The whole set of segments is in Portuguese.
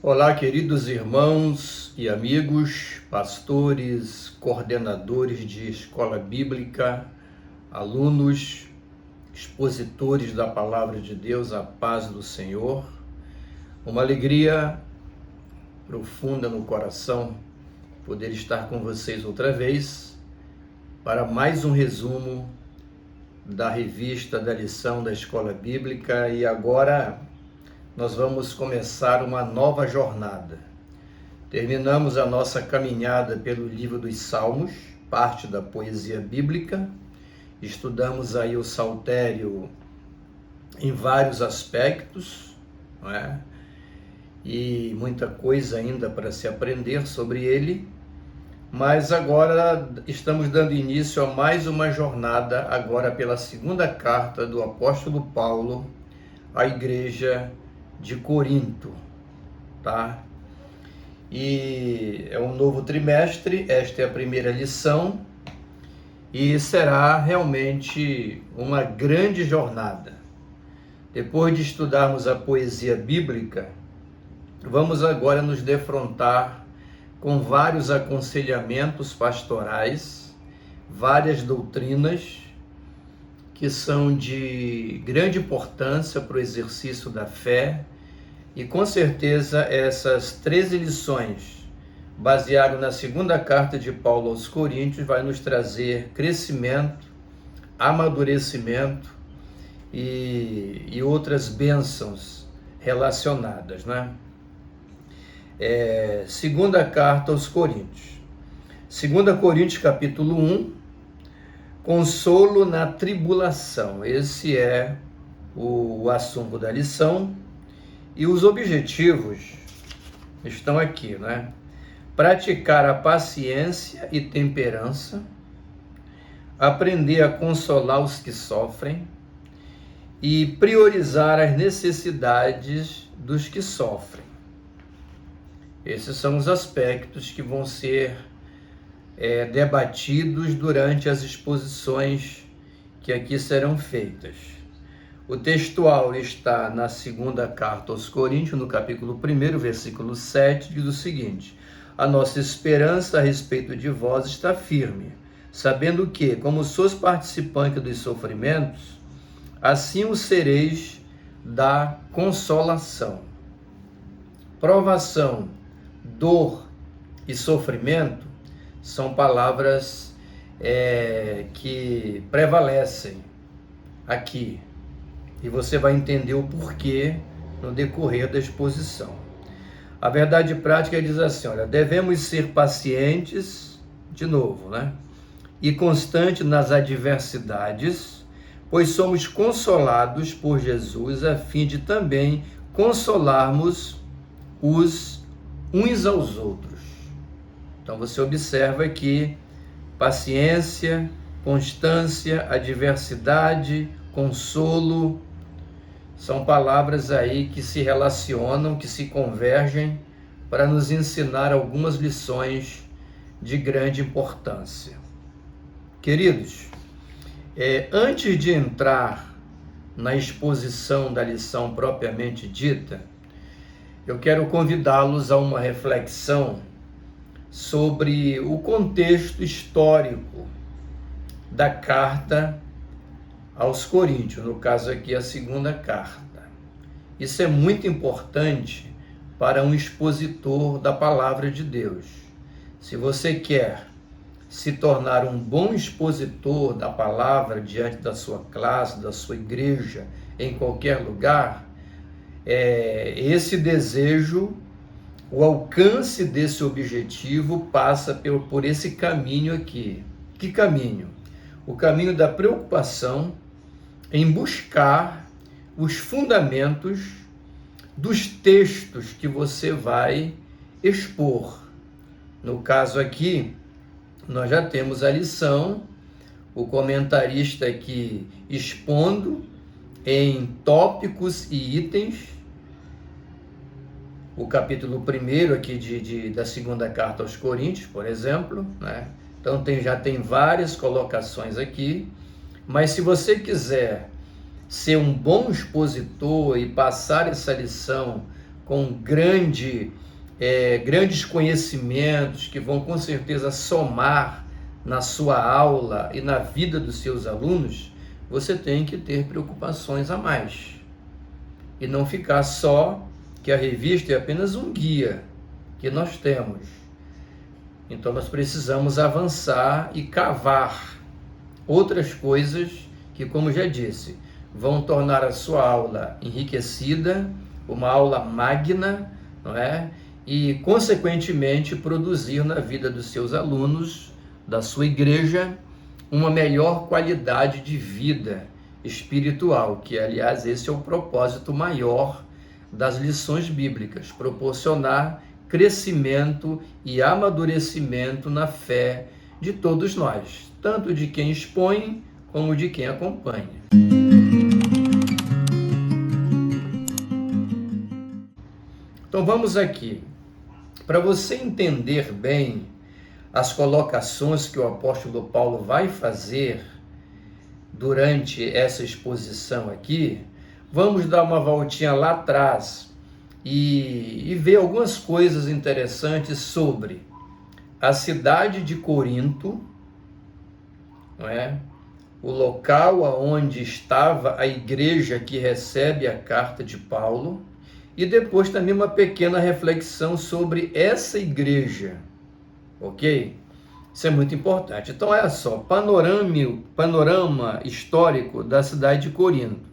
Olá, queridos irmãos e amigos, pastores, coordenadores de escola bíblica, alunos, expositores da palavra de Deus, a paz do Senhor. Uma alegria profunda no coração poder estar com vocês outra vez para mais um resumo da revista da lição da escola bíblica. E agora nós vamos começar uma nova jornada. Terminamos a nossa caminhada pelo livro dos Salmos, parte da poesia bíblica. Estudamos aí o saltério em vários aspectos, não é? E muita coisa ainda para se aprender sobre ele. Mas agora estamos dando início a mais uma jornada, agora pela segunda carta do apóstolo Paulo à igreja de Corinto, tá? E é um novo trimestre, esta é a primeira lição e será realmente uma grande jornada. Depois de estudarmos a poesia bíblica, vamos agora nos defrontar com vários aconselhamentos pastorais, várias doutrinas que são de grande importância para o exercício da fé, e com certeza essas 13 lições, baseadas na segunda carta de Paulo aos Coríntios, vai nos trazer crescimento, amadurecimento e outras bênçãos relacionadas, né? Segunda carta aos Coríntios. 2 Coríntios capítulo 1, consolo na tribulação. Esse é o assunto da lição e os objetivos estão aqui, né? Praticar a paciência e temperança, aprender a consolar os que sofrem e priorizar as necessidades dos que sofrem. Esses são os aspectos que vão ser debatidos durante as exposições que aqui serão feitas. O textual está na segunda carta aos Coríntios, no capítulo 1, versículo 7, diz o seguinte: a nossa esperança a respeito de vós está firme, sabendo que, como sois participantes dos sofrimentos, assim o sereis da consolação. Provação, dor e sofrimento são palavras que prevalecem aqui. E você vai entender o porquê no decorrer da exposição. A verdade prática diz assim, olha, devemos ser pacientes, de novo, né? E constantes nas adversidades, pois somos consolados por Jesus, a fim de também consolarmos uns aos outros. Então você observa que paciência, constância, adversidade, consolo, são palavras aí que se relacionam, que se convergem para nos ensinar algumas lições de grande importância. Queridos, antes de entrar na exposição da lição propriamente dita, eu quero convidá-los a uma reflexão sobre o contexto histórico da carta aos Coríntios, no caso aqui a segunda carta. Isso é muito importante para um expositor da palavra de Deus. Se você quer se tornar um bom expositor da palavra diante da sua classe, da sua igreja, em qualquer lugar, esse desejo, o alcance desse objetivo passa por esse caminho aqui. Que caminho? O caminho da preocupação em buscar os fundamentos dos textos que você vai expor. No caso aqui, nós já temos a lição, o comentarista aqui expondo em tópicos e itens, o capítulo 1 aqui da segunda carta aos Coríntios, por exemplo, né? Então já tem várias colocações aqui, mas se você quiser ser um bom expositor e passar essa lição com grandes conhecimentos que vão com certeza somar na sua aula e na vida dos seus alunos, você tem que ter preocupações a mais. E não ficar só que a revista é apenas um guia que nós temos. Então nós precisamos avançar e cavar outras coisas que, como já disse, vão tornar a sua aula enriquecida, uma aula magna, não é? E, consequentemente, produzir na vida dos seus alunos, da sua igreja, uma melhor qualidade de vida espiritual, que, aliás, esse é o propósito maior das lições bíblicas, proporcionar crescimento e amadurecimento na fé de todos nós, tanto de quem expõe como de quem acompanha. Então vamos aqui, para você entender bem as colocações que o apóstolo Paulo vai fazer durante essa exposição aqui, vamos dar uma voltinha lá atrás e ver algumas coisas interessantes sobre a cidade de Corinto, não é? O local onde estava a igreja que recebe a carta de Paulo, e depois também uma pequena reflexão sobre essa igreja, ok? Isso é muito importante. Então, olha só, panorama histórico da cidade de Corinto.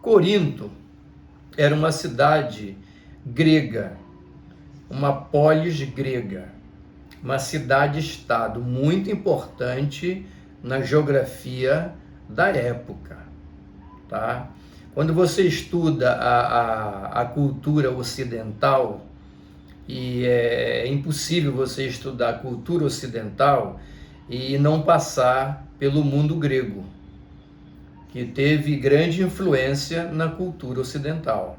Corinto era uma cidade grega, uma polis grega, uma cidade-estado muito importante na geografia da época, tá? Quando você estuda a cultura ocidental, e é impossível você estudar a cultura ocidental e não passar pelo mundo grego, que teve grande influência na cultura ocidental.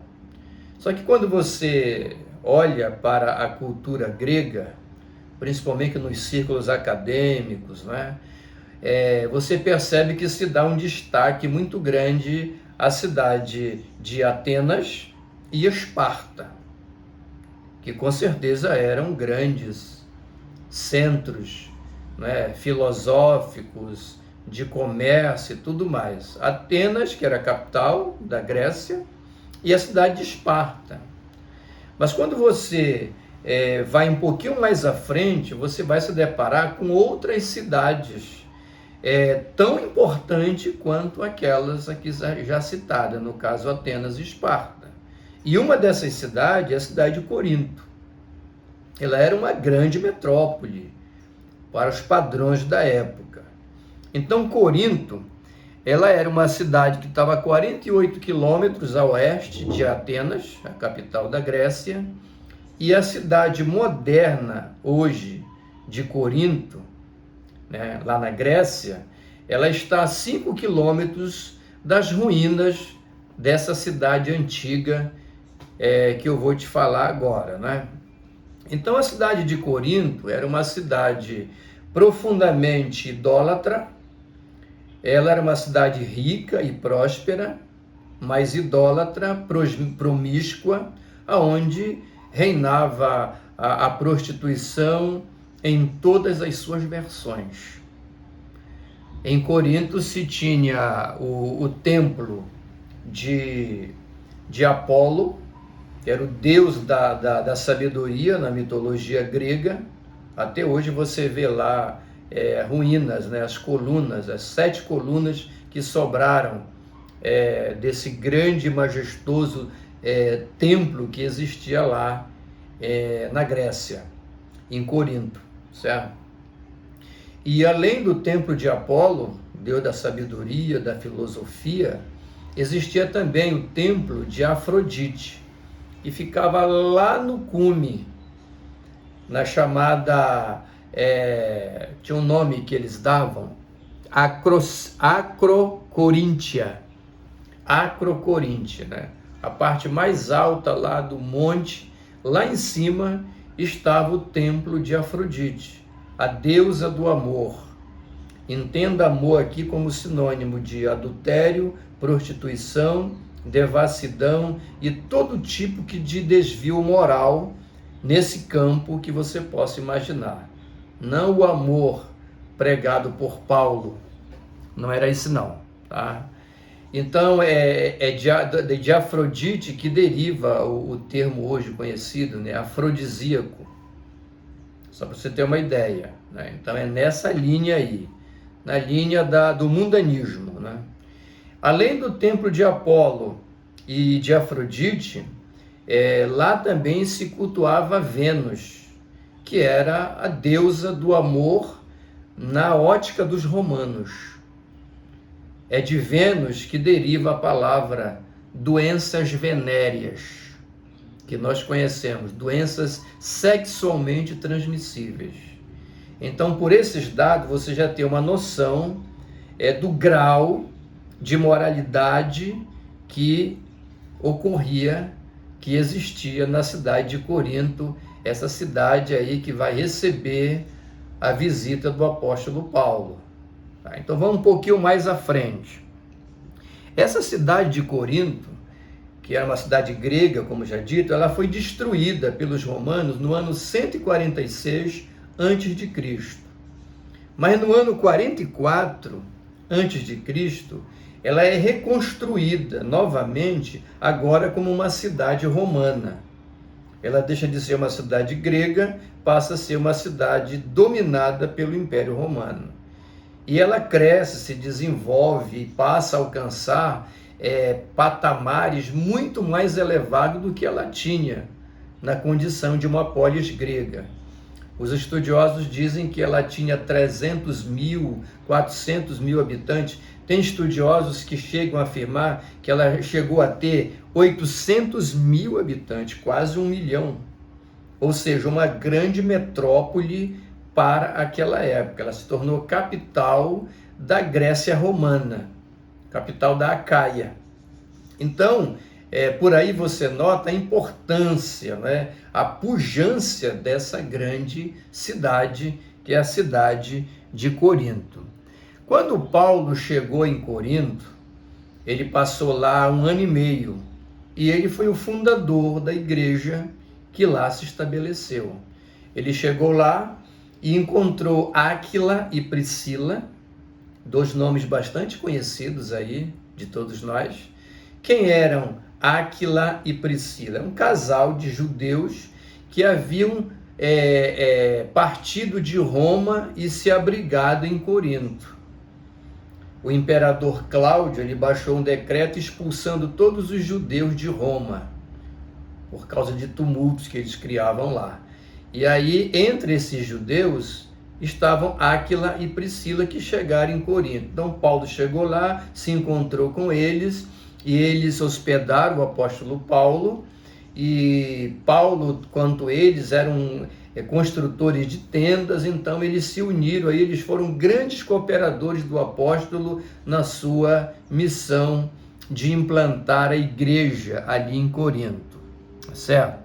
Só que quando você olha para a cultura grega, principalmente nos círculos acadêmicos, né, você percebe que se dá um destaque muito grande à cidade de Atenas e Esparta, que com certeza eram grandes centros, né, filosóficos, de comércio e tudo mais. Atenas, que era a capital da Grécia, e a cidade de Esparta. Mas quando você vai um pouquinho mais à frente, você vai se deparar com outras cidades tão importantes quanto aquelas aqui já citadas, no caso Atenas e Esparta. E uma dessas cidades é a cidade de Corinto. Ela era uma grande metrópole para os padrões da época. Então, Corinto, ela era uma cidade que estava a 48 quilômetros a oeste de Atenas, a capital da Grécia, e a cidade moderna, hoje, de Corinto, né, lá na Grécia, ela está a 5 quilômetros das ruínas dessa cidade antiga que eu vou te falar agora, né? Então, a cidade de Corinto era uma cidade profundamente idólatra. Ela era uma cidade rica e próspera, mas idólatra, promíscua, aonde reinava a prostituição em todas as suas versões. Em Corinto se tinha o templo de Apolo, que era o deus da sabedoria na mitologia grega. Até hoje você vê lá ruínas, né, as colunas, as 7 colunas que sobraram desse grande e majestoso templo que existia lá na Grécia, em Corinto, certo? E além do templo de Apolo, deus da sabedoria, da filosofia, existia também o templo de Afrodite, que ficava lá no cume, na chamada, tinha um nome que eles davam, Acrocoríntia, né? A parte mais alta lá do monte, lá em cima estava o templo de Afrodite, a deusa do amor. Entenda amor aqui como sinônimo de adultério, prostituição devassidão e todo tipo de desvio moral nesse campo que você possa imaginar. Não o amor pregado por Paulo, não era isso não, tá? Então é de Afrodite que deriva o termo hoje conhecido, né? Afrodisíaco, só para você ter uma ideia, né? Então é nessa linha aí, na linha do mundanismo, né? Além do templo de Apolo e de Afrodite, lá também se cultuava Vênus, que era a deusa do amor na ótica dos romanos. É de Vênus que deriva a palavra doenças venéreas, que nós conhecemos, doenças sexualmente transmissíveis. Então, por esses dados, você já tem uma noção do grau de moralidade que ocorria, que existia na cidade de Corinto, essa cidade aí que vai receber a visita do apóstolo Paulo. Tá? Então vamos um pouquinho mais à frente. Essa cidade de Corinto, que era uma cidade grega, como já dito, ela foi destruída pelos romanos no ano 146 a.C. Mas no ano 44 a.C., ela é reconstruída novamente, agora como uma cidade romana. Ela deixa de ser uma cidade grega, passa a ser uma cidade dominada pelo Império Romano. E ela cresce, se desenvolve e passa a alcançar patamares muito mais elevados do que ela tinha na condição de uma polis grega. Os estudiosos dizem que ela tinha 300 mil, 400 mil habitantes. Tem estudiosos que chegam a afirmar que ela chegou a ter 800 mil habitantes, quase 1 milhão. Ou seja, uma grande metrópole para aquela época. Ela se tornou capital da Grécia Romana, capital da Acaia. Então, por aí você nota a importância, né, a pujança dessa grande cidade, que é a cidade de Corinto. Quando Paulo chegou em Corinto, ele passou lá 1 ano e meio, e ele foi o fundador da igreja que lá se estabeleceu. Ele chegou lá e encontrou Áquila e Priscila, dois nomes bastante conhecidos aí de todos nós. Quem eram Áquila e Priscila? Um casal de judeus que haviam partido de Roma e se abrigado em Corinto. O imperador Cláudio, ele baixou um decreto expulsando todos os judeus de Roma, por causa de tumultos que eles criavam lá. E aí, entre esses judeus, estavam Áquila e Priscila, que chegaram em Corinto. Então, Paulo chegou lá, se encontrou com eles, e eles hospedaram o apóstolo Paulo, e Paulo, quanto eles, eram construtores de tendas, então eles se uniram, aí eles foram grandes cooperadores do apóstolo na sua missão de implantar a igreja ali em Corinto, certo?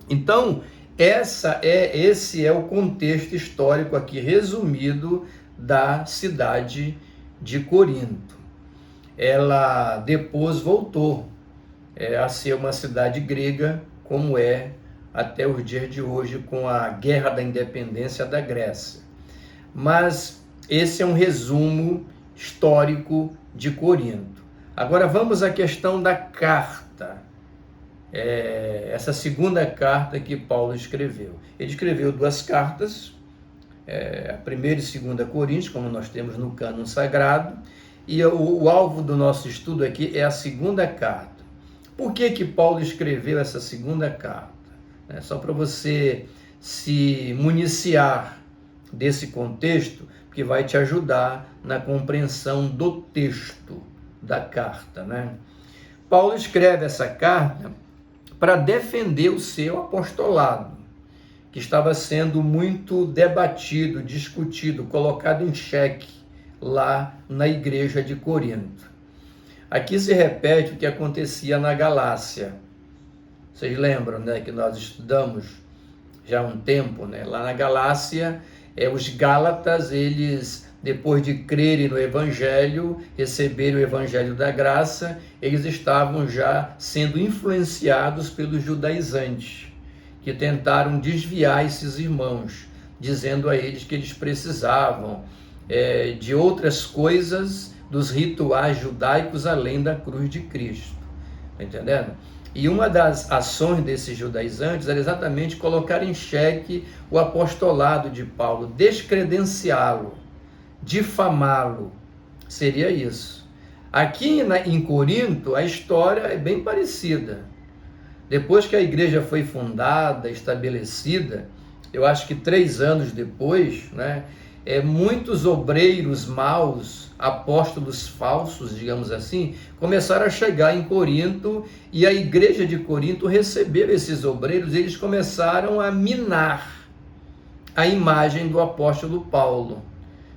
Então, esse é o contexto histórico aqui resumido da cidade de Corinto. Ela depois voltou a ser uma cidade grega, como é até os dias de hoje, com a Guerra da Independência da Grécia. Mas esse é um resumo histórico de Corinto. Agora vamos à questão da carta. Essa segunda carta que Paulo escreveu. Ele escreveu 2 cartas, a primeira e segunda Coríntios, como nós temos no cânon sagrado, e o alvo do nosso estudo aqui é a segunda carta. Por que Paulo escreveu essa segunda carta? Só para você se municiar desse contexto, que vai te ajudar na compreensão do texto da carta, né? Paulo escreve essa carta para defender o seu apostolado, que estava sendo muito debatido, discutido, colocado em xeque lá na igreja de Corinto. Aqui se repete o que acontecia na Galácia. Vocês lembram, né, que nós estudamos já há um tempo, né? Lá na Galácia, os gálatas, eles depois de crerem no Evangelho, receberem o Evangelho da graça, eles estavam já sendo influenciados pelos judaizantes, que tentaram desviar esses irmãos, dizendo a eles que eles precisavam de outras coisas, dos rituais judaicos além da cruz de Cristo. Está entendendo? E uma das ações desses judaizantes era exatamente colocar em xeque o apostolado de Paulo, descredenciá-lo, difamá-lo, seria isso. Aqui em Corinto, a história é bem parecida. Depois que a igreja foi fundada, estabelecida, eu acho que 3 anos depois, né, muitos obreiros maus, apóstolos falsos, digamos assim, começaram a chegar em Corinto, e a igreja de Corinto recebeu esses obreiros, e eles começaram a minar a imagem do apóstolo Paulo,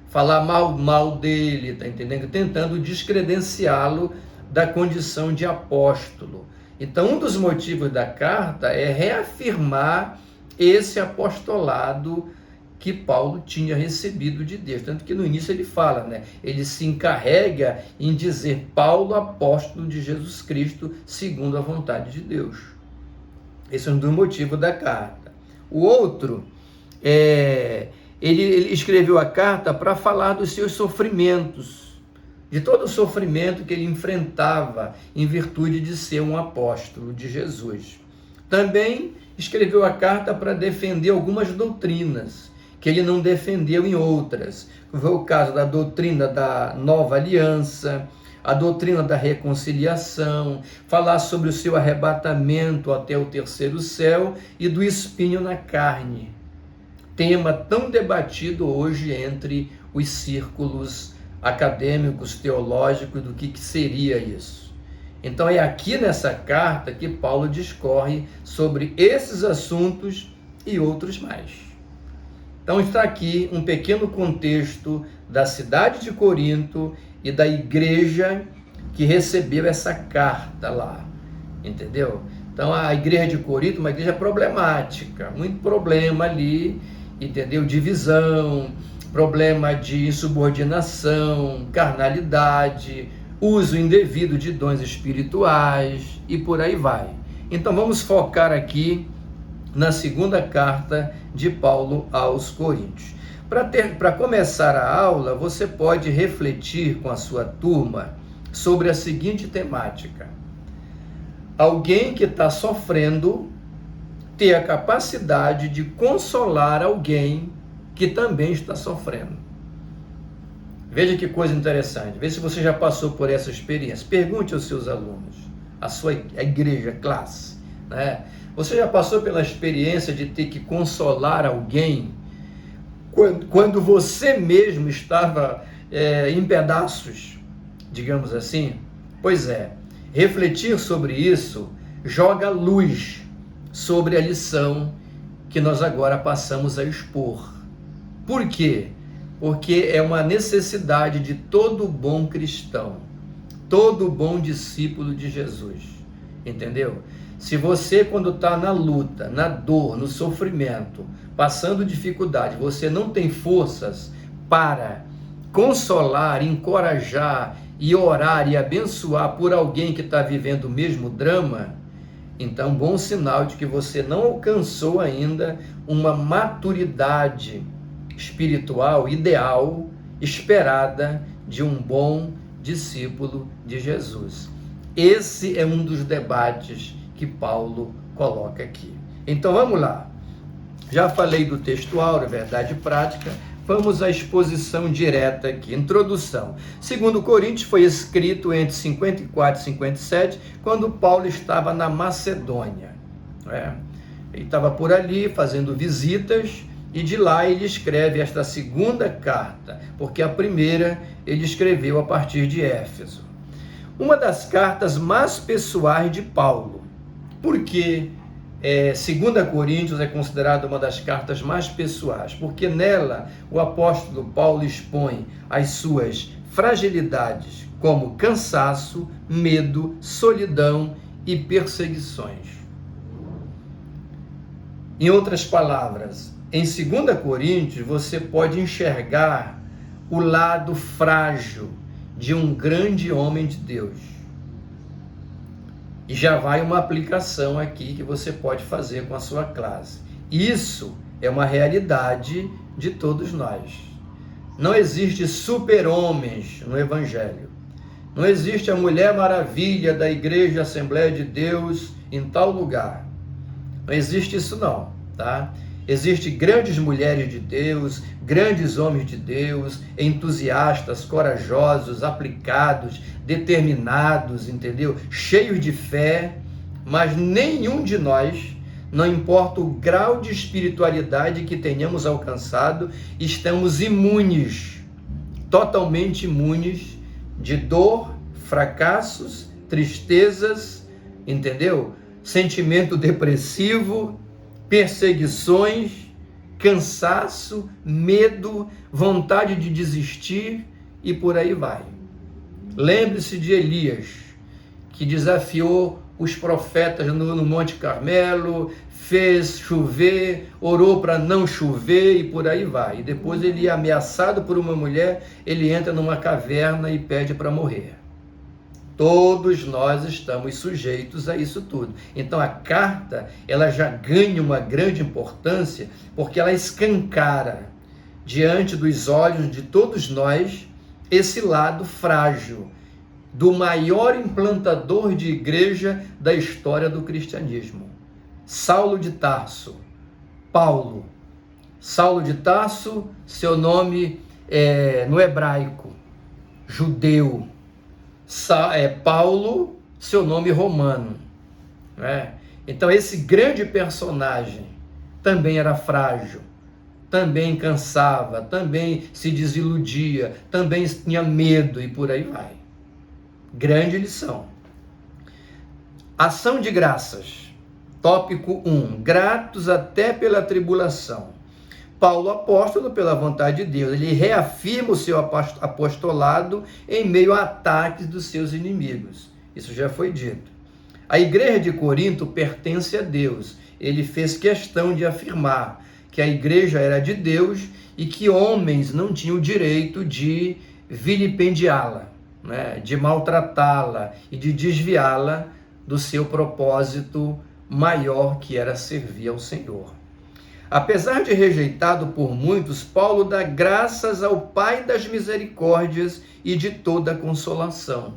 falar mal dele, tá entendendo? Tentando descredenciá-lo da condição de apóstolo. Então, um dos motivos da carta é reafirmar esse apostolado que Paulo tinha recebido de Deus. Tanto que no início ele fala, né? Ele se encarrega em dizer Paulo, apóstolo de Jesus Cristo, segundo a vontade de Deus. Esse é um dos motivos da carta. O outro ele escreveu a carta para falar dos seus sofrimentos, de todo o sofrimento que ele enfrentava em virtude de ser um apóstolo de Jesus. Também escreveu a carta para defender algumas doutrinas que ele não defendeu em outras. Foi o caso da doutrina da nova aliança, a doutrina da reconciliação, falar sobre o seu arrebatamento até o terceiro céu e do espinho na carne. Tema tão debatido hoje entre os círculos acadêmicos, teológicos, do que seria isso. Então é aqui nessa carta que Paulo discorre sobre esses assuntos e outros mais. Então está aqui um pequeno contexto da cidade de Corinto e da igreja que recebeu essa carta lá, entendeu? Então a igreja de Corinto é uma igreja problemática, muito problema ali, entendeu? Divisão, problema de insubordinação, carnalidade, uso indevido de dons espirituais e por aí vai. Então vamos focar aqui na segunda carta de Paulo aos Coríntios. Para começar a aula, você pode refletir com a sua turma sobre a seguinte temática: alguém que está sofrendo ter a capacidade de consolar alguém que também está sofrendo. Veja que coisa interessante. Veja se você já passou por essa experiência. Pergunte aos seus alunos, a igreja, a classe, né? Você já passou pela experiência de ter que consolar alguém quando você mesmo estava em pedaços, digamos assim? Pois é, refletir sobre isso joga luz sobre a lição que nós agora passamos a expor. Por quê? Porque é uma necessidade de todo bom cristão, todo bom discípulo de Jesus, entendeu? Se você, quando está na luta, na dor, no sofrimento, passando dificuldade, você não tem forças para consolar, encorajar e orar e abençoar por alguém que está vivendo o mesmo drama, então bom sinal de que você não alcançou ainda uma maturidade espiritual ideal, esperada de um bom discípulo de Jesus. Esse é um dos debates que Paulo coloca aqui. Então vamos lá. Já falei do textual, da verdade prática. Vamos à exposição direta aqui. Introdução. 2 Coríntios foi escrito entre 54 e 57, quando Paulo estava na Macedônia. Ele estava por ali fazendo visitas, e de lá ele escreve esta segunda carta, porque a primeira ele escreveu a partir de Éfeso. Uma das cartas mais pessoais de Paulo. Por que 2 Coríntios é considerada uma das cartas mais pessoais? Porque nela o apóstolo Paulo expõe as suas fragilidades, como cansaço, medo, solidão e perseguições. Em outras palavras, em 2 Coríntios você pode enxergar o lado frágil de um grande homem de Deus. E já vai uma aplicação aqui que você pode fazer com a sua classe. Isso é uma realidade de todos nós. Não existe super-homens no Evangelho. Não existe a Mulher Maravilha da Igreja Assembleia de Deus em tal lugar. Não existe isso não, tá? Existem grandes mulheres de Deus, grandes homens de Deus, entusiastas, corajosos, aplicados, determinados, entendeu? Cheios de fé, mas nenhum de nós, não importa o grau de espiritualidade que tenhamos alcançado, estamos imunes, totalmente imunes de dor, fracassos, tristezas, entendeu? Sentimento depressivo, perseguições, cansaço, medo, vontade de desistir e por aí vai. Lembre-se de Elias, que desafiou os profetas no Monte Carmelo, fez chover, orou para não chover e por aí vai. E depois ele é ameaçado por uma mulher, ele entra numa caverna e pede para morrer. Todos nós estamos sujeitos a isso tudo. Então a carta, ela já ganha uma grande importância, porque ela escancara diante dos olhos de todos nós esse lado frágil do maior implantador de igreja da história do cristianismo, Saulo de Tarso, Paulo. Saulo de Tarso, seu nome no hebraico, judeu. Paulo, seu nome romano. Né? Então esse grande personagem também era frágil, também cansava, também se desiludia, também tinha medo e por aí vai. Grande lição. Ação de graças. Tópico 1. Gratos até pela tribulação. Paulo, apóstolo pela vontade de Deus, ele reafirma o seu apostolado em meio a ataques dos seus inimigos. Isso já foi dito. A igreja de Corinto pertence a Deus. Ele fez questão de afirmar que a igreja era de Deus e que homens não tinham o direito de vilipendiá-la, né, de maltratá-la e de desviá-la do seu propósito maior, que era servir ao Senhor. Apesar de rejeitado por muitos, Paulo dá graças ao Pai das misericórdias e de toda consolação.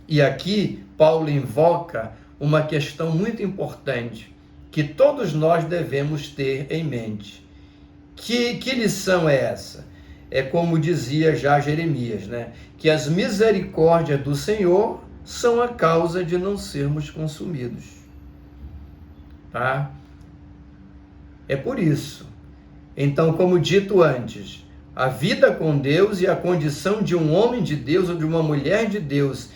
E aqui Paulo invoca uma questão muito importante que todos nós devemos ter em mente. Que lição é essa? É como dizia já Jeremias, né? Que as misericórdias do Senhor são a causa de não sermos consumidos. Tá? É por isso. Então, como dito antes, a vida com Deus e a condição de um homem de Deus ou de uma mulher de Deus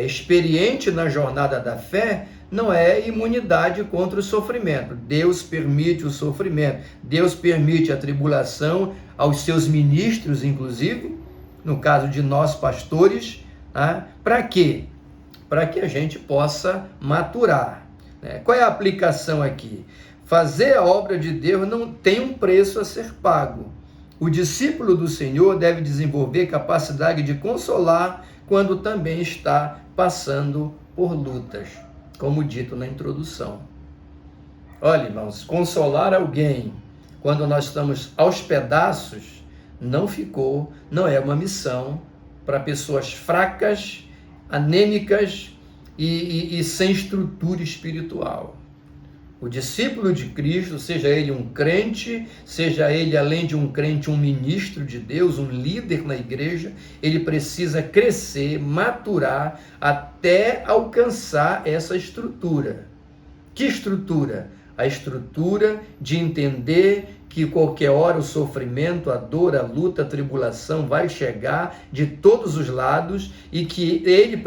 experiente na jornada da fé não é imunidade contra o sofrimento. Deus permite o sofrimento, Deus permite a tribulação aos seus ministros, inclusive, no caso de nós pastores, tá? Para quê? Para que a gente possa maturar. Né? Qual é a aplicação aqui? Fazer a obra de Deus não tem um preço a ser pago. O discípulo do Senhor deve desenvolver capacidade de consolar quando também está passando por lutas, como dito na introdução. Olha, irmãos, consolar alguém quando nós estamos aos pedaços não é uma missão para pessoas fracas, anêmicas e sem estrutura espiritual. O discípulo de Cristo, seja ele um crente, seja ele, além de um crente, um ministro de Deus, um líder na igreja, ele precisa crescer, maturar, até alcançar essa estrutura. Que estrutura? A estrutura de entender que qualquer hora o sofrimento, a dor, a luta, a tribulação vai chegar de todos os lados e que ele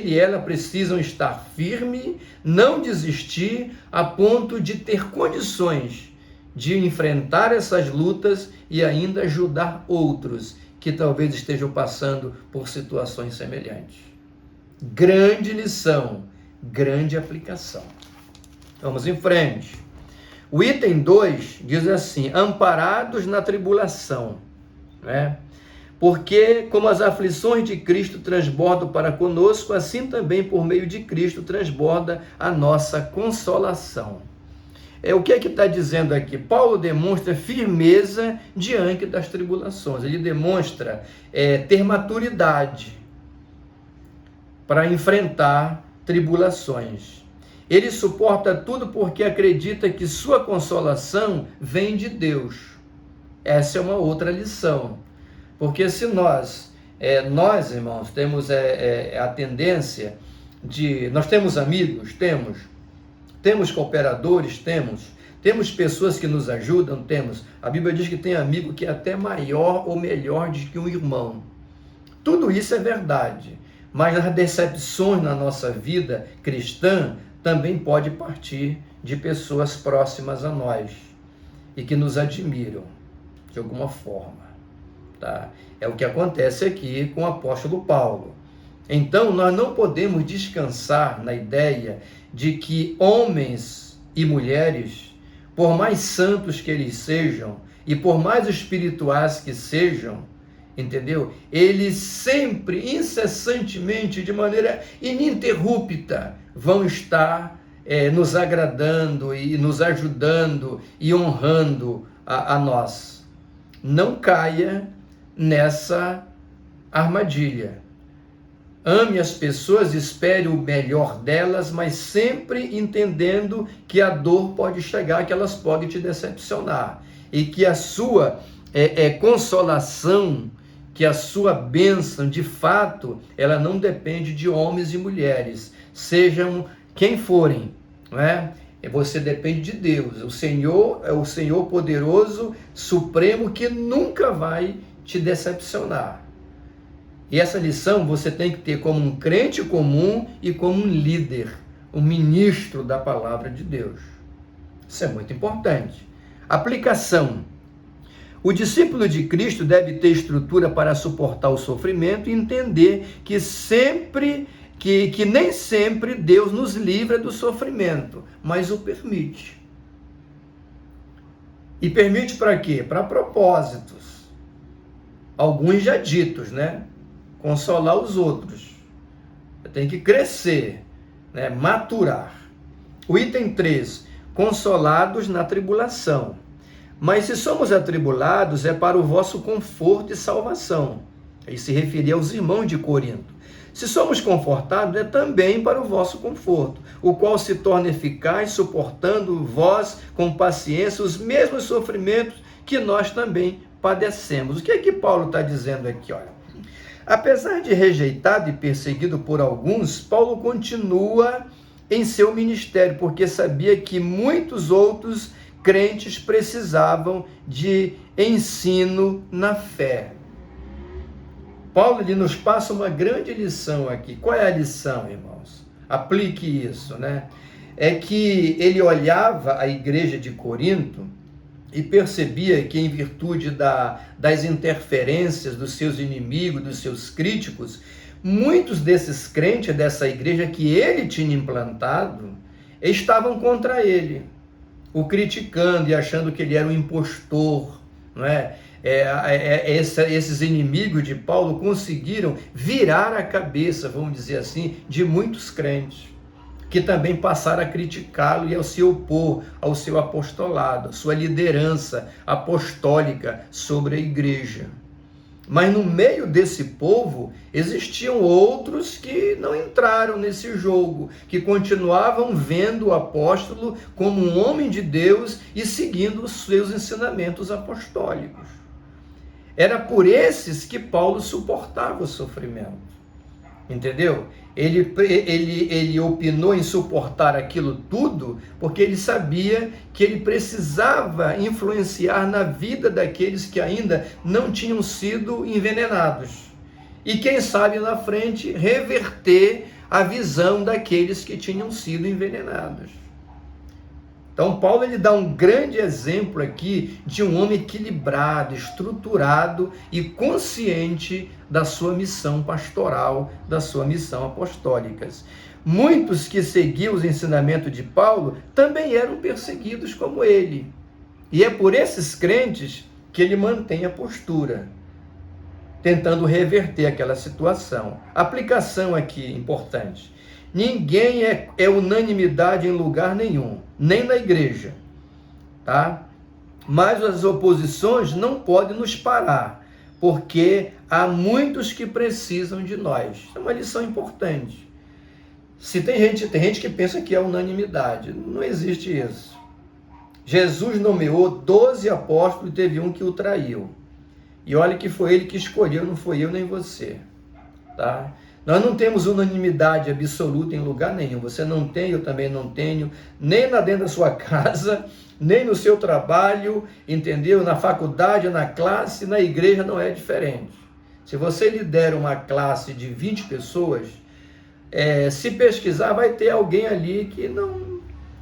e ela precisam estar firme, não desistir, a ponto de ter condições de enfrentar essas lutas e ainda ajudar outros que talvez estejam passando por situações semelhantes. Grande lição, grande aplicação. Vamos em frente. O item 2 diz assim: amparados na tribulação. né? Porque como as aflições de Cristo transbordam para conosco, assim também por meio de Cristo transborda a nossa consolação. O que é que está dizendo aqui? Paulo demonstra firmeza diante das tribulações. Ele demonstra ter maturidade para enfrentar tribulações. Ele suporta tudo porque acredita que sua consolação vem de Deus. Essa é uma outra lição. Porque se nós, irmãos, temos a tendência de... Nós temos amigos? Temos cooperadores? Temos pessoas que nos ajudam? Temos. A Bíblia diz que tem amigo que é até maior ou melhor do que um irmão. Tudo isso é verdade. Mas as decepções na nossa vida cristã também pode partir de pessoas próximas a nós e que nos admiram de alguma forma. Tá? É o que acontece aqui com o apóstolo Paulo. Então, nós não podemos descansar na ideia de que homens e mulheres, por mais santos que eles sejam e por mais espirituais que sejam, entendeu? Eles sempre, incessantemente, de maneira ininterrupta, vão estar nos agradando e nos ajudando e honrando a nós. Não caia nessa armadilha. Ame as pessoas, espere o melhor delas, mas sempre entendendo que a dor pode chegar, que elas podem te decepcionar. E que a sua consolação, que a sua bênção, de fato, ela não depende de homens e mulheres, sejam quem forem, não é? Você depende de Deus. O Senhor é o Senhor poderoso, supremo, que nunca vai te decepcionar. E essa lição você tem que ter como um crente comum e como um líder, um ministro da palavra de Deus. Isso é muito importante. Aplicação. O discípulo de Cristo deve ter estrutura para suportar o sofrimento e entender que nem sempre Deus nos livra do sofrimento, mas o permite. E permite para quê? Para propósitos. Alguns já ditos, né? Consolar os outros. Tem que crescer, né? Maturar. O item 3, consolados na tribulação. Mas se somos atribulados, é para o vosso conforto e salvação. Aí se referia aos irmãos de Corinto. Se somos confortados, é também para o vosso conforto, o qual se torna eficaz, suportando vós com paciência os mesmos sofrimentos que nós também padecemos. O que é que Paulo está dizendo aqui? Olha, apesar de rejeitado e perseguido por alguns, Paulo continua em seu ministério, porque sabia que muitos outros crentes precisavam de ensino na fé. Paulo ele nos passa uma grande lição aqui. Qual é a lição, irmãos? Aplique isso, né? É que ele olhava a igreja de Corinto e percebia que, em virtude das interferências dos seus inimigos, dos seus críticos, muitos desses crentes dessa igreja que ele tinha implantado estavam contra ele, o criticando e achando que ele era um impostor, não é? Esses inimigos de Paulo conseguiram virar a cabeça, vamos dizer assim, de muitos crentes, que também passaram a criticá-lo e a se opor ao seu apostolado, à sua liderança apostólica sobre a igreja. Mas no meio desse povo existiam outros que não entraram nesse jogo, que continuavam vendo o apóstolo como um homem de Deus e seguindo os seus ensinamentos apostólicos. Era por esses que Paulo suportava o sofrimento, entendeu? Ele opinou em suportar aquilo tudo porque ele sabia que ele precisava influenciar na vida daqueles que ainda não tinham sido envenenados. E quem sabe na frente reverter a visão daqueles que tinham sido envenenados. Então Paulo ele dá um grande exemplo aqui de um homem equilibrado, estruturado e consciente da sua missão pastoral, da sua missão apostólica. Muitos que seguiam os ensinamentos de Paulo também eram perseguidos como ele. E é por esses crentes que ele mantém a postura. tentando reverter aquela situação. Aplicação aqui importante. Ninguém é unanimidade em lugar nenhum, nem na igreja, tá? Mas as oposições não podem nos parar, porque há muitos que precisam de nós. É uma lição importante. Se tem gente que pensa que é unanimidade, não existe isso. Jesus nomeou 12 apóstolos e teve um que o traiu. E olha que foi ele que escolheu, não foi eu nem você, tá? Nós não temos unanimidade absoluta em lugar nenhum. Você não tem, eu também não tenho, nem lá dentro da sua casa, nem no seu trabalho, entendeu? Na faculdade, na classe, na igreja não é diferente. Se você lidera uma classe de 20 pessoas, se pesquisar, vai ter alguém ali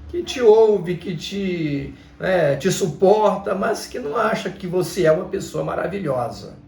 que te ouve, que te suporta, mas que não acha que você é uma pessoa maravilhosa.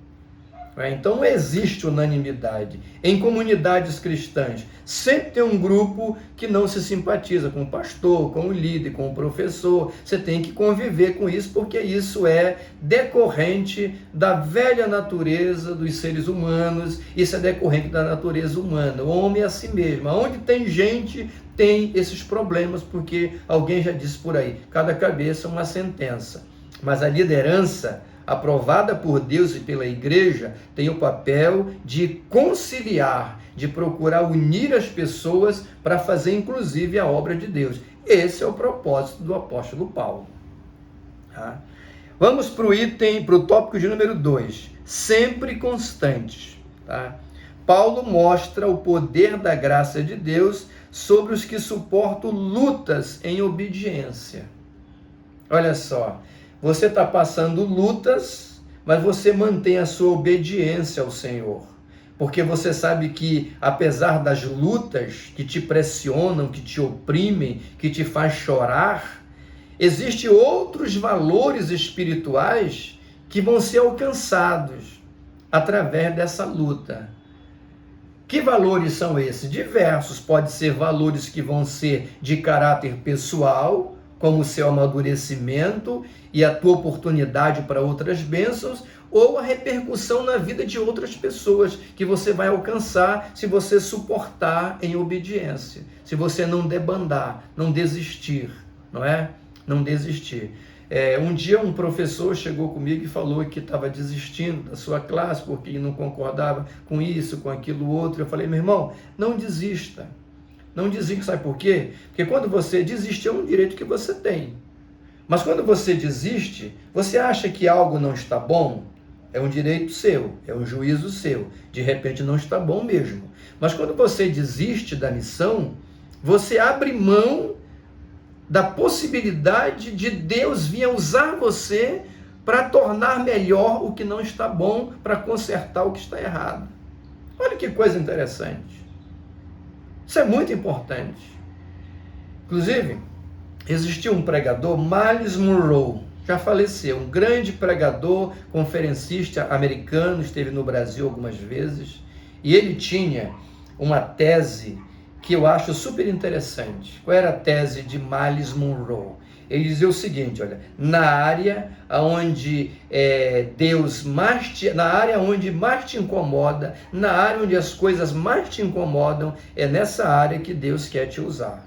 Então não existe unanimidade. Em comunidades cristãs, sempre tem um grupo que não se simpatiza com o pastor, com o líder, com o professor. Você tem que conviver com isso, porque isso é decorrente da velha natureza dos seres humanos, isso é decorrente da natureza humana. O homem é assim mesmo. Onde tem gente, tem esses problemas, porque alguém já disse por aí, cada cabeça uma sentença. Mas a liderança aprovada por Deus e pela igreja, tem o papel de conciliar, de procurar unir as pessoas para fazer inclusive a obra de Deus. Esse é o propósito do apóstolo Paulo. Tá? Vamos para o tópico de número 2, sempre constantes. Tá? Paulo mostra o poder da graça de Deus sobre os que suportam lutas em obediência. Olha só, você está passando lutas, mas você mantém a sua obediência ao Senhor. Porque você sabe que, apesar das lutas que te pressionam, que te oprimem, que te faz chorar, existem outros valores espirituais que vão ser alcançados através dessa luta. Que valores são esses? Diversos. Pode ser valores que vão ser de caráter pessoal, como o seu amadurecimento e a tua oportunidade para outras bênçãos, ou a repercussão na vida de outras pessoas que você vai alcançar se você suportar em obediência, se você não debandar, não desistir, não é? Não desistir. Um dia um professor chegou comigo e falou que estava desistindo da sua classe porque não concordava com isso, com aquilo outro. Eu falei, meu irmão, não desista. Não desiste, sabe por quê? Porque quando você desiste é um direito que você tem. Mas quando você desiste, você acha que algo não está bom? É um direito seu, é um juízo seu. De repente não está bom mesmo. Mas quando você desiste da missão, você abre mão da possibilidade de Deus vir usar você para tornar melhor o que não está bom, para consertar o que está errado. Olha que coisa interessante. Isso é muito importante. Inclusive, existiu um pregador, Myles Munroe, já faleceu, um grande pregador, conferencista americano, esteve no Brasil algumas vezes, e ele tinha uma tese que eu acho super interessante. Qual era a tese de Myles Munroe? Ele dizia o seguinte, olha, na área onde na área onde mais te incomoda, na área onde as coisas mais te incomodam, é nessa área que Deus quer te usar.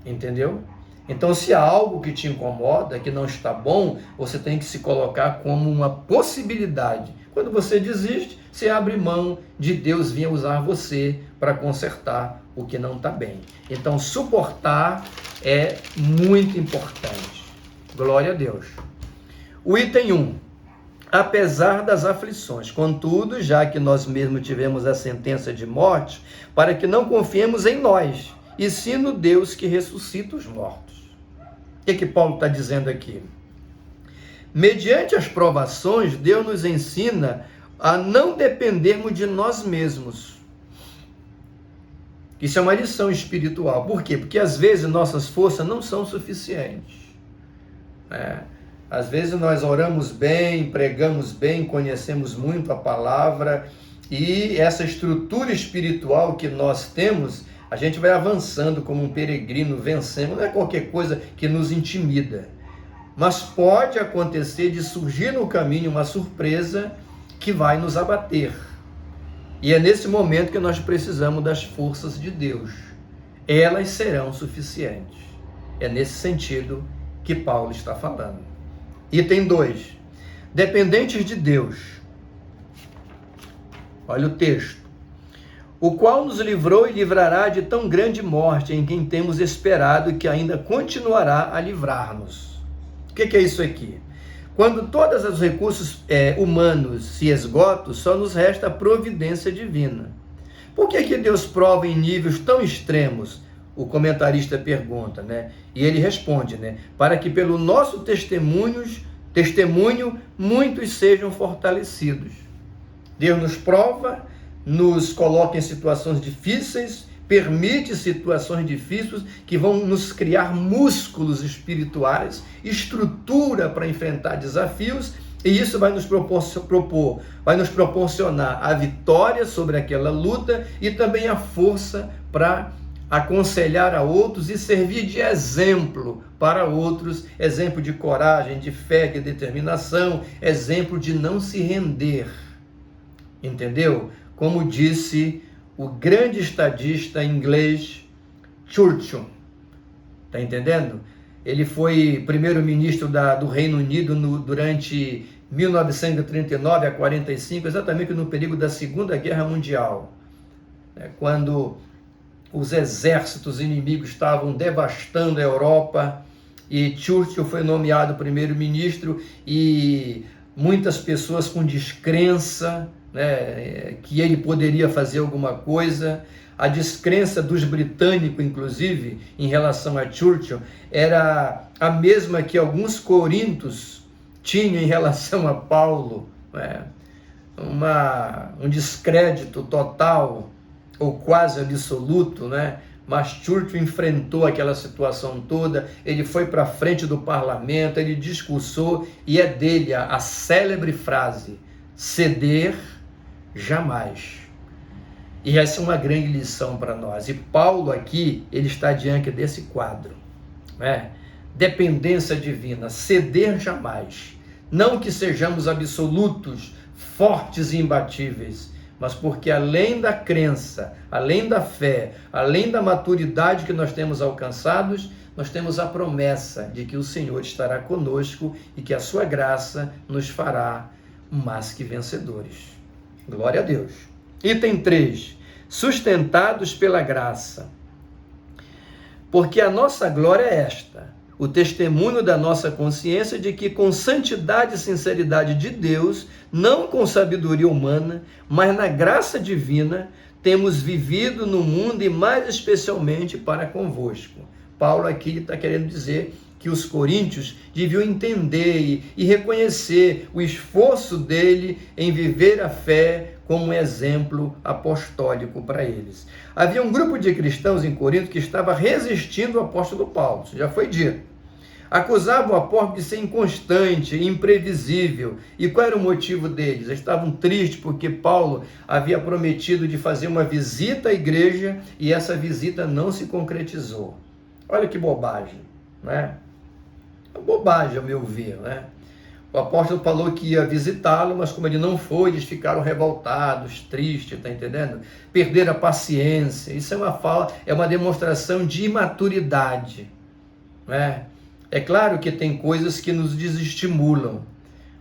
Entendeu? Então, se há algo que te incomoda, que não está bom, você tem que se colocar como uma possibilidade. Quando você desiste, você abre mão de Deus vir usar você para consertar o que não está bem. Então, suportar é muito importante. Glória a Deus. O item 1. Apesar das aflições, contudo, já que nós mesmos tivemos a sentença de morte, para que não confiemos em nós, e sim no Deus que ressuscita os mortos. O que Paulo está dizendo aqui? Mediante as provações, Deus nos ensina a não dependermos de nós mesmos. Isso é uma lição espiritual. Por quê? Porque às vezes nossas forças não são suficientes. Às vezes nós oramos bem, pregamos bem, conhecemos muito a palavra, e essa estrutura espiritual que nós temos, a gente vai avançando como um peregrino, vencendo. Não é qualquer coisa que nos intimida. Mas pode acontecer de surgir no caminho uma surpresa que vai nos abater. E é nesse momento que nós precisamos das forças de Deus. Elas serão suficientes. É nesse sentido que Paulo está falando. Item 2. Dependentes de Deus. Olha o texto. O qual nos livrou e livrará de tão grande morte, em quem temos esperado e que ainda continuará a livrar-nos. O que é isso aqui? Quando todos os recursos humanos se esgotam, só nos resta a providência divina. Por que Deus prova em níveis tão extremos? O comentarista pergunta, né? E ele responde, né? Para que pelo nosso testemunho muitos sejam fortalecidos. Deus nos prova, nos coloca em situações difíceis, permite situações difíceis que vão nos criar músculos espirituais, estrutura para enfrentar desafios, e isso vai nos proporcionar a vitória sobre aquela luta e também a força para aconselhar a outros e servir de exemplo para outros, exemplo de coragem, de fé, de determinação, exemplo de não se render. Entendeu? Como disse o grande estadista inglês Churchill. Está entendendo? Ele foi primeiro-ministro do Reino Unido durante 1939 a 45, exatamente no período da Segunda Guerra Mundial, quando os exércitos inimigos estavam devastando a Europa, e Churchill foi nomeado primeiro-ministro, e muitas pessoas com descrença, que ele poderia fazer alguma coisa. A descrença dos britânicos, inclusive, em relação a Churchill, era a mesma que alguns corintos tinham em relação a Paulo, um descrédito total, ou quase absoluto, Mas Churchill enfrentou aquela situação toda, ele foi para a frente do parlamento, ele discursou, e é dele a célebre frase: ceder jamais. E essa é uma grande lição para nós. E Paulo aqui, ele está diante desse quadro, Dependência divina, ceder jamais. Não que sejamos absolutos, fortes e imbatíveis, mas porque além da crença, além da fé, além da maturidade que nós temos alcançados, nós temos a promessa de que o Senhor estará conosco e que a sua graça nos fará mais que vencedores. Glória a Deus. Item 3. Sustentados pela graça. Porque a nossa glória é esta: o testemunho da nossa consciência de que com santidade e sinceridade de Deus, não com sabedoria humana, mas na graça divina, temos vivido no mundo e mais especialmente para convosco. Paulo aqui está querendo dizer que os coríntios deviam entender e reconhecer o esforço dele em viver a fé como um exemplo apostólico para eles. Havia um grupo de cristãos em Corinto que estava resistindo ao apóstolo Paulo, isso já foi dito. Acusavam o apóstolo de ser inconstante, imprevisível. E qual era o motivo deles? Eles estavam tristes porque Paulo havia prometido de fazer uma visita à igreja e essa visita não se concretizou. Olha que bobagem, Bobagem, ao meu ver, O apóstolo falou que ia visitá-lo, mas como ele não foi, eles ficaram revoltados, tristes, tá entendendo? Perderam a paciência. Isso é uma demonstração de imaturidade, É claro que tem coisas que nos desestimulam,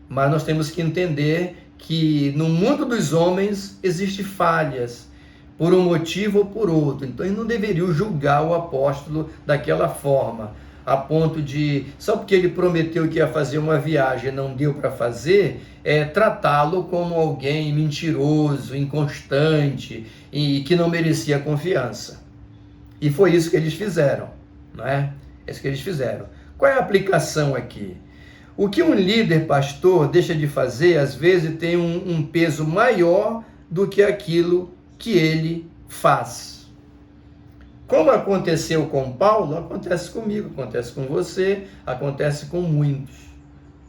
mas nós temos que entender que no mundo dos homens existem falhas, por um motivo ou por outro. Então, eles não deveriam julgar o apóstolo daquela forma, a ponto de, só porque ele prometeu que ia fazer uma viagem e não deu para fazer, tratá-lo como alguém mentiroso, inconstante e que não merecia confiança. E foi isso que eles fizeram, Isso que eles fizeram. Qual é a aplicação aqui? O que um líder pastor deixa de fazer, às vezes, tem um peso maior do que aquilo que ele faz. Como aconteceu com Paulo, acontece comigo, acontece com você, acontece com muitos,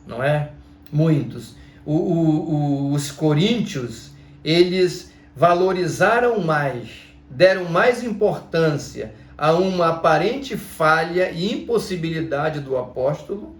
não é? Muitos. Os coríntios, eles valorizaram mais, deram mais importância a uma aparente falha e impossibilidade do apóstolo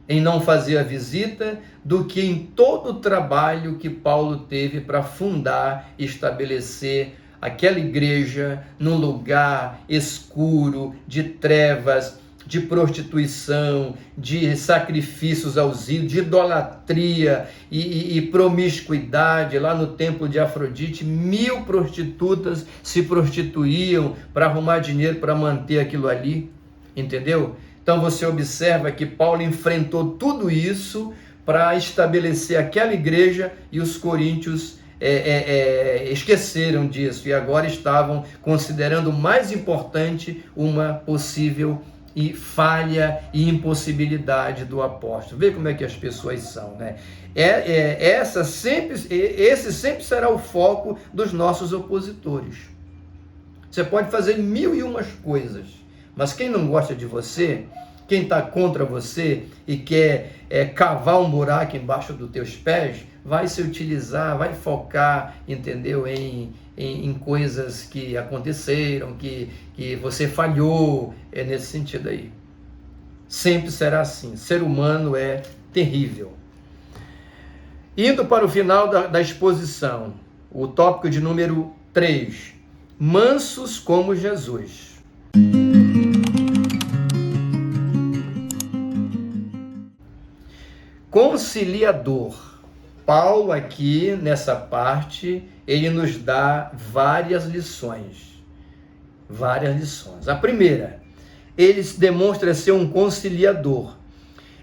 em não fazer a visita do que em todo o trabalho que Paulo teve para fundar e estabelecer aquela igreja num lugar escuro, de trevas, de prostituição, de sacrifícios aos ídolos, de idolatria e promiscuidade. Lá no templo de Afrodite, 1000 prostitutas se prostituíam para arrumar dinheiro para manter aquilo ali, entendeu? Então você observa que Paulo enfrentou tudo isso para estabelecer aquela igreja, e os coríntios esqueceram disso e agora estavam considerando mais importante uma possível e falha e impossibilidade do apóstolo. Vê como é que as pessoas são, né? Esse sempre será o foco dos nossos opositores. Você pode fazer 1001 coisas, mas quem não gosta de você, quem está contra você e quer cavar um buraco embaixo dos teus pés, vai se utilizar, vai focar, entendeu, em coisas que aconteceram, que você falhou, nesse sentido aí. Sempre será assim. Ser humano é terrível. Indo para o final da exposição, o tópico de número 3, mansos como Jesus. Conciliador. Paulo aqui, nessa parte, ele nos dá várias lições. A primeira, ele demonstra ser um conciliador.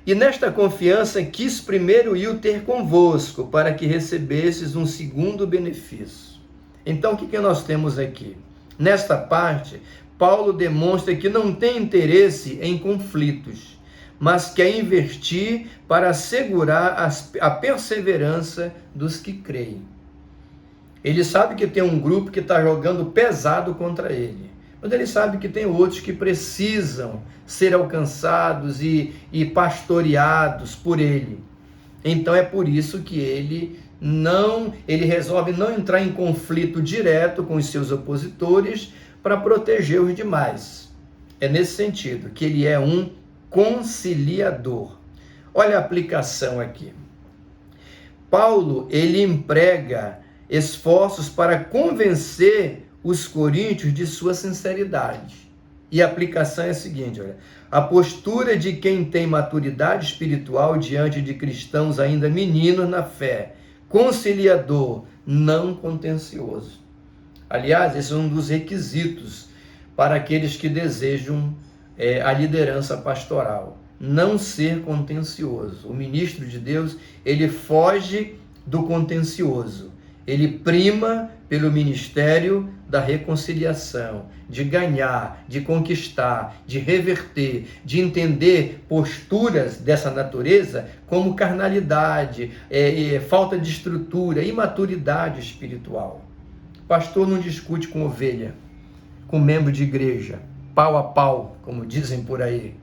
E nesta confiança quis primeiro ir ter convosco, para que recebesses um segundo benefício. Então, o que nós temos aqui? Nesta parte, Paulo demonstra que não tem interesse em conflitos, mas quer investir para assegurar a perseverança dos que creem. Ele sabe que tem um grupo que está jogando pesado contra ele, mas ele sabe que tem outros que precisam ser alcançados e pastoreados por ele. Então é por isso que ele resolve não entrar em conflito direto com os seus opositores para proteger os demais. É nesse sentido que ele é um conciliador. Olha a aplicação aqui. Paulo, ele emprega esforços para convencer os coríntios de sua sinceridade. E a aplicação é a seguinte, olha: a postura de quem tem maturidade espiritual diante de cristãos ainda meninos na fé, conciliador, não contencioso. Aliás, esse é um dos requisitos para aqueles que desejam a liderança pastoral: não ser contencioso. O ministro de Deus, ele foge do contencioso, ele prima pelo ministério da reconciliação, de ganhar, de conquistar, de reverter, de entender posturas dessa natureza como carnalidade, falta de estrutura, imaturidade espiritual. Pastor não discute com ovelha, com membro de igreja, pau a pau, como dizem por aí.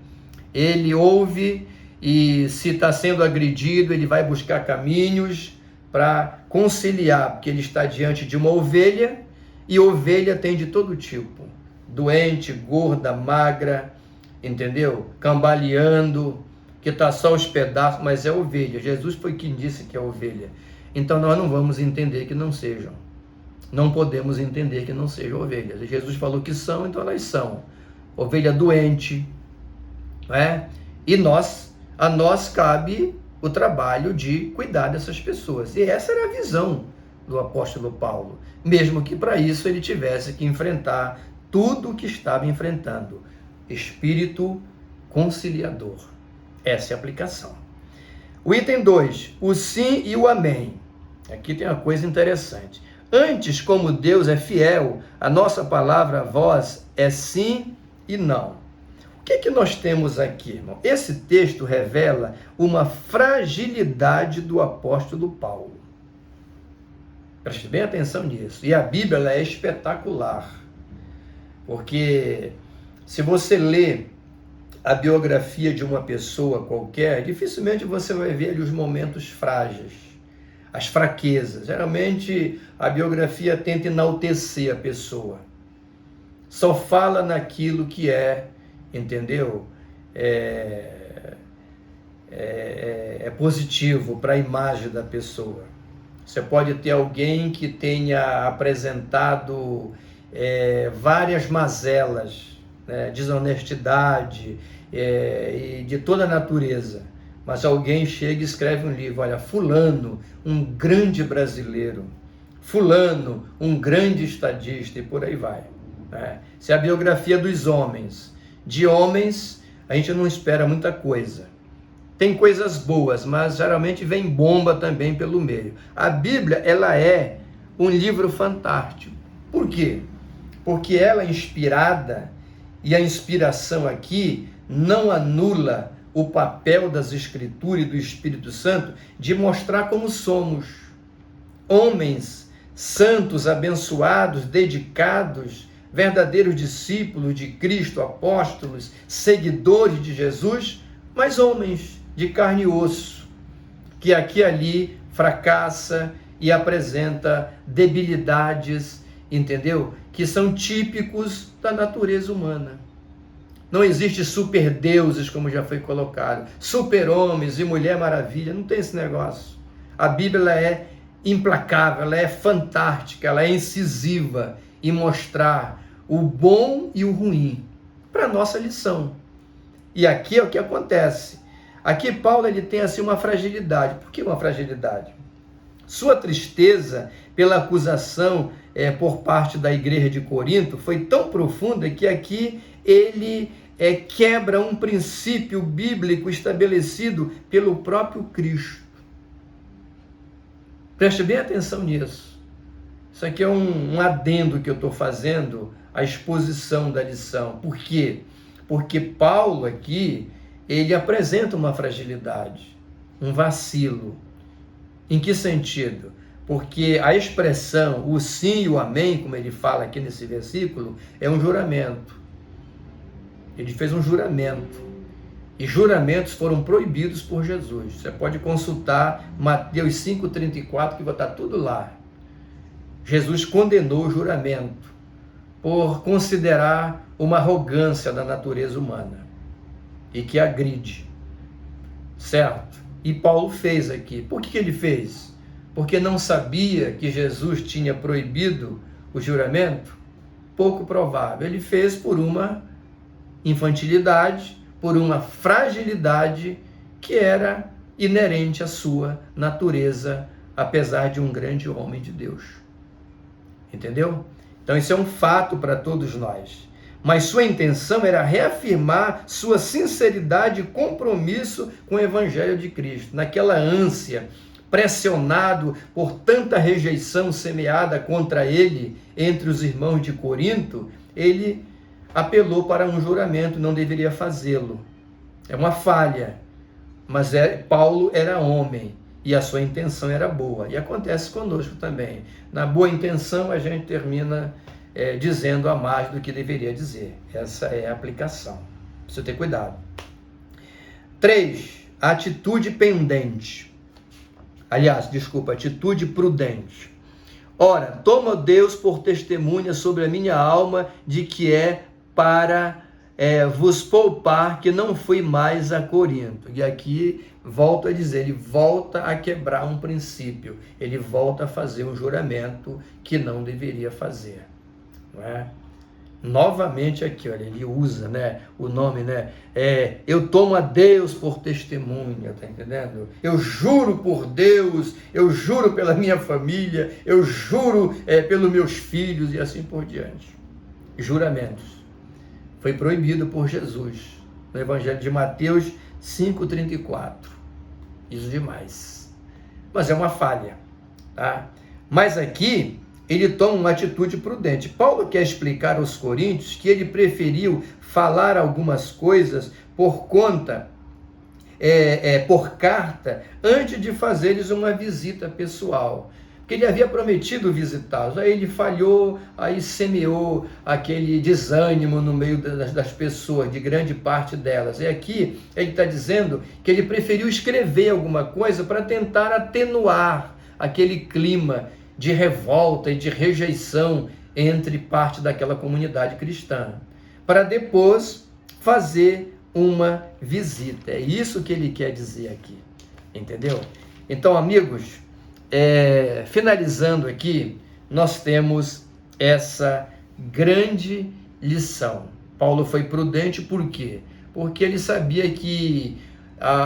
Ele ouve e, se está sendo agredido, ele vai buscar caminhos para conciliar, porque ele está diante de uma ovelha, e ovelha tem de todo tipo: doente, gorda, magra, entendeu? Cambaleando, que está só os pedaços, mas é ovelha. Jesus foi quem disse que é ovelha. Então nós não vamos entender que não sejam. Não podemos entender que não sejam ovelhas. Jesus falou que são, então elas são. Ovelha doente, não é? E a nós cabe o trabalho de cuidar dessas pessoas. E essa era a visão do apóstolo Paulo, mesmo que para isso ele tivesse que enfrentar tudo o que estava enfrentando. Espírito conciliador. Essa é a aplicação. O item 2, o sim e o amém. Aqui tem uma coisa interessante. Antes, como Deus é fiel, a nossa palavra, a voz, é sim e não. O que nós temos aqui, irmão? Esse texto revela uma fragilidade do apóstolo Paulo. Preste bem atenção nisso. E a Bíblia, ela é espetacular. Porque se você lê a biografia de uma pessoa qualquer, dificilmente você vai ver ali os momentos frágeis, as fraquezas. Geralmente a biografia tenta enaltecer a pessoa. Só fala naquilo que é, entendeu? é positivo para a imagem da pessoa. Você pode ter alguém que tenha apresentado várias mazelas, né, desonestidade e de toda a natureza, mas alguém chega e escreve um livro, olha, fulano, um grande brasileiro, fulano, um grande estadista, e por aí vai. Né? Se a biografia dos homens, de homens, a gente não espera muita coisa. Tem coisas boas, mas geralmente vem bomba também pelo meio. A Bíblia, ela é um livro fantástico. Por quê? Porque ela é inspirada, e a inspiração aqui não anula o papel das Escrituras e do Espírito Santo de mostrar como somos. Homens santos, abençoados, dedicados, verdadeiros discípulos de Cristo, apóstolos, seguidores de Jesus, mas homens de carne e osso, que aqui e ali fracassa e apresenta debilidades, entendeu? Que são típicos da natureza humana. Não existe superdeuses, como já foi colocado, super-homens e Mulher Maravilha, não tem esse negócio. A Bíblia ela é implacável, ela é fantástica, ela é incisiva em mostrar o bom e o ruim para a nossa lição. E aqui é o que acontece. Aqui Paulo ele tem assim uma fragilidade. Por que uma fragilidade? Sua tristeza pela acusação por parte da igreja de Corinto foi tão profunda que aqui ele quebra um princípio bíblico estabelecido pelo próprio Cristo. Preste bem atenção nisso. Isso aqui é um adendo que eu estou fazendo à exposição da lição. Por quê? Porque Paulo aqui, ele apresenta uma fragilidade, um vacilo. Em que sentido? Porque a expressão, o sim e o amém, como ele fala aqui nesse versículo, é um juramento. Ele fez um juramento. E juramentos foram proibidos por Jesus. Você pode consultar Mateus 5,34, que vai estar tudo lá. Jesus condenou o juramento por considerar uma arrogância da natureza humana e que agride, certo? E Paulo fez aqui. Por que ele fez? Porque não sabia que Jesus tinha proibido o juramento? Pouco provável. Ele fez por uma infantilidade, por uma fragilidade que era inerente à sua natureza, apesar de um grande homem de Deus. Entendeu? Então isso é um fato para todos nós. Mas sua intenção era reafirmar sua sinceridade e compromisso com o Evangelho de Cristo. Naquela ânsia, pressionado por tanta rejeição semeada contra ele entre os irmãos de Corinto, ele apelou para um juramento, não deveria fazê-lo. É uma falha, mas Paulo era homem e a sua intenção era boa. E acontece conosco também. Na boa intenção a gente termina dizendo a mais do que deveria dizer. Essa é a aplicação. Precisa ter cuidado. 3. Atitude pendente. Atitude prudente. Ora, toma Deus por testemunha sobre a minha alma de que é para vos poupar que não fui mais a Corinto. E aqui volto a dizer, ele volta a quebrar um princípio, ele volta a fazer um juramento que não deveria fazer. Não é? Novamente aqui, olha, ele usa, né, o nome, né, eu tomo a Deus por testemunha, tá entendendo? Eu juro por Deus, eu juro pela minha família, eu juro pelos meus filhos e assim por diante. Juramentos. Foi proibido por Jesus, no Evangelho de Mateus 5,34. Isso demais. Mas é uma falha, tá? Mas aqui ele toma uma atitude prudente. Paulo quer explicar aos coríntios que ele preferiu falar algumas coisas por conta, por carta, antes de fazer-lhes uma visita pessoal. Porque ele havia prometido visitá-los, aí ele falhou, aí semeou aquele desânimo no meio das pessoas, de grande parte delas. E aqui ele está dizendo que ele preferiu escrever alguma coisa para tentar atenuar aquele clima de revolta e de rejeição entre parte daquela comunidade cristã, para depois fazer uma visita. É isso que ele quer dizer aqui, entendeu? Então, amigos, finalizando aqui, nós temos essa grande lição. Paulo foi prudente, por quê? Porque ele sabia que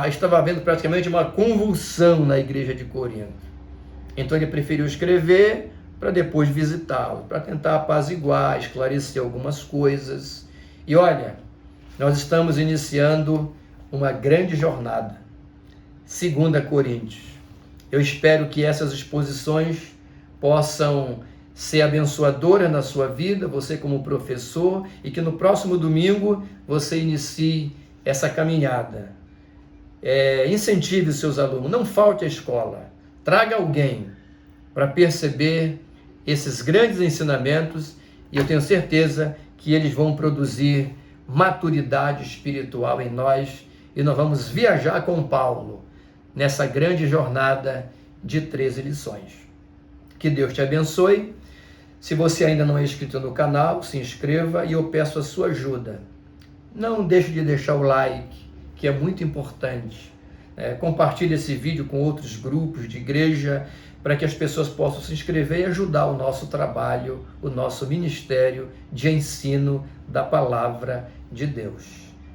estava havendo praticamente uma convulsão na igreja de Corinto. Então ele preferiu escrever para depois visitá-lo, para tentar apaziguar, esclarecer algumas coisas. E olha, nós estamos iniciando uma grande jornada, 2 Coríntios. Eu espero que essas exposições possam ser abençoadoras na sua vida, você como professor, e que no próximo domingo você inicie essa caminhada. Incentive os seus alunos, não falte à escola, traga alguém para perceber esses grandes ensinamentos, e eu tenho certeza que eles vão produzir maturidade espiritual em nós, e nós vamos viajar com Paulo nessa grande jornada de 13 lições. Que Deus te abençoe. Se você ainda não é inscrito no canal, se inscreva, e eu peço a sua ajuda. Não deixe de deixar o like, que é muito importante. Compartilhe esse vídeo com outros grupos de igreja, para que as pessoas possam se inscrever e ajudar o nosso trabalho, o nosso ministério de ensino da palavra de Deus.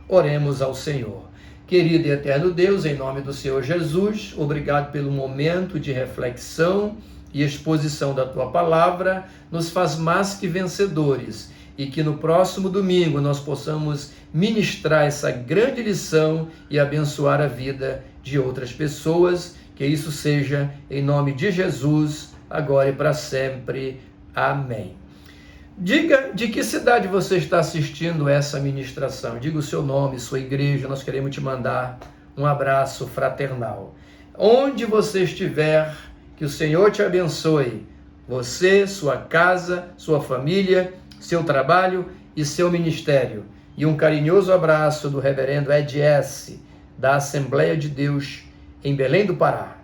Oremos ao Senhor. Querido e eterno Deus, em nome do Senhor Jesus, obrigado pelo momento de reflexão e exposição da Tua palavra, nos faz mais que vencedores, e que no próximo domingo nós possamos ministrar essa grande lição e abençoar a vida de outras pessoas. Que isso seja em nome de Jesus, agora e para sempre. Amém. Diga de que cidade você está assistindo essa ministração. Diga o seu nome, sua igreja. Nós queremos te mandar um abraço fraternal. Onde você estiver, que o Senhor te abençoe. Você, sua casa, sua família, seu trabalho e seu ministério. E um carinhoso abraço do reverendo Ed S., da Assembleia de Deus, em Belém do Pará.